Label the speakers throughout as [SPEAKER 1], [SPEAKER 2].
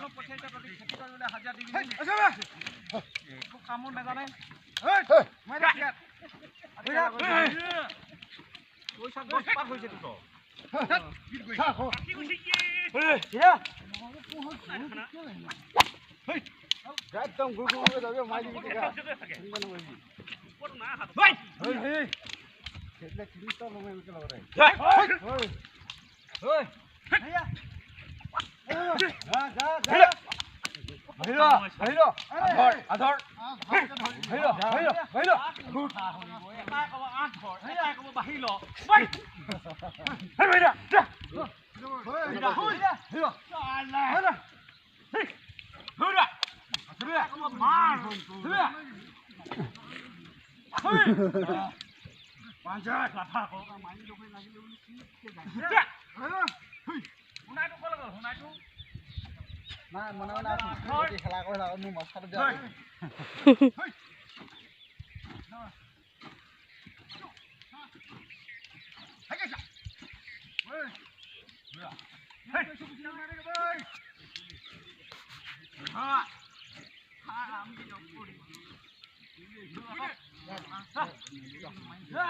[SPEAKER 1] মানুহ পঠিয়াইছে তহঁতি খেতি কৰিবলৈ হাজিৰা দিবি একো কামো নাজানে পইচা গছ পাত হৈছে তোৰ একদম গুৰু যাবে মাৰি দিবি সেটা কিরিস্তা লমে উঠে লাগরে ওই ভাইয়া যা ভাইরা ভাইরা আধর ভাইরা ভাইরা ভাইরা এটা কব আঠ ঘর এটা কব বাহিল ভাই ভাইরা যা ভাইরা ভাইরা আল্লাহ ভাইরা ভাইরা কব মার ভাইরা Panjat lapa kau kan main domain lagi lu ni ya. Hunai tu kalau hunai tu. Nah, mana di khela kau lah nu mas kau jauh. Hai guys. Hei. Hei. Ha. Ha, kami jauh pun. Ha.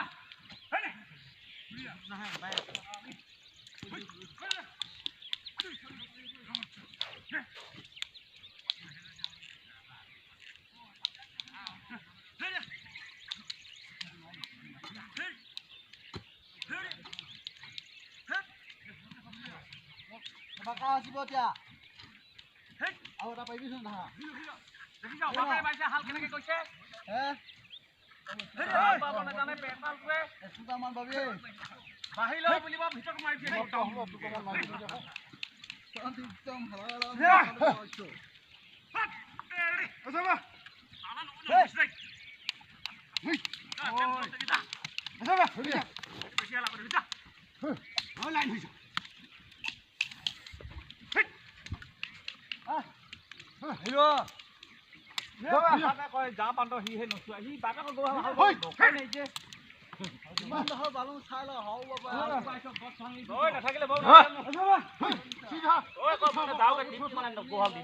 [SPEAKER 1] Makasih bos ya. Awak apa ini sudah? Jadi jauh pakai baca hal kena kau cek. Apa mana jane petal gue? Sudah man babi. Bahilo beli bab hitok mai dia. Santi jam halal. Asama. Alan udah selesai. Asama. Spesial apa kita? Oh lain bisa. Hilo. কয় যা পান্ত সি হে নচুৱা সি বাগান গৈ দোকান নাই যে ইমান দহৰ বালুং চাই ল হও বাবা গছ ভাঙি ঐ নাথাকিলে বউ সিধা ঐ কম যাওগে টিপ মানে গোহাল দি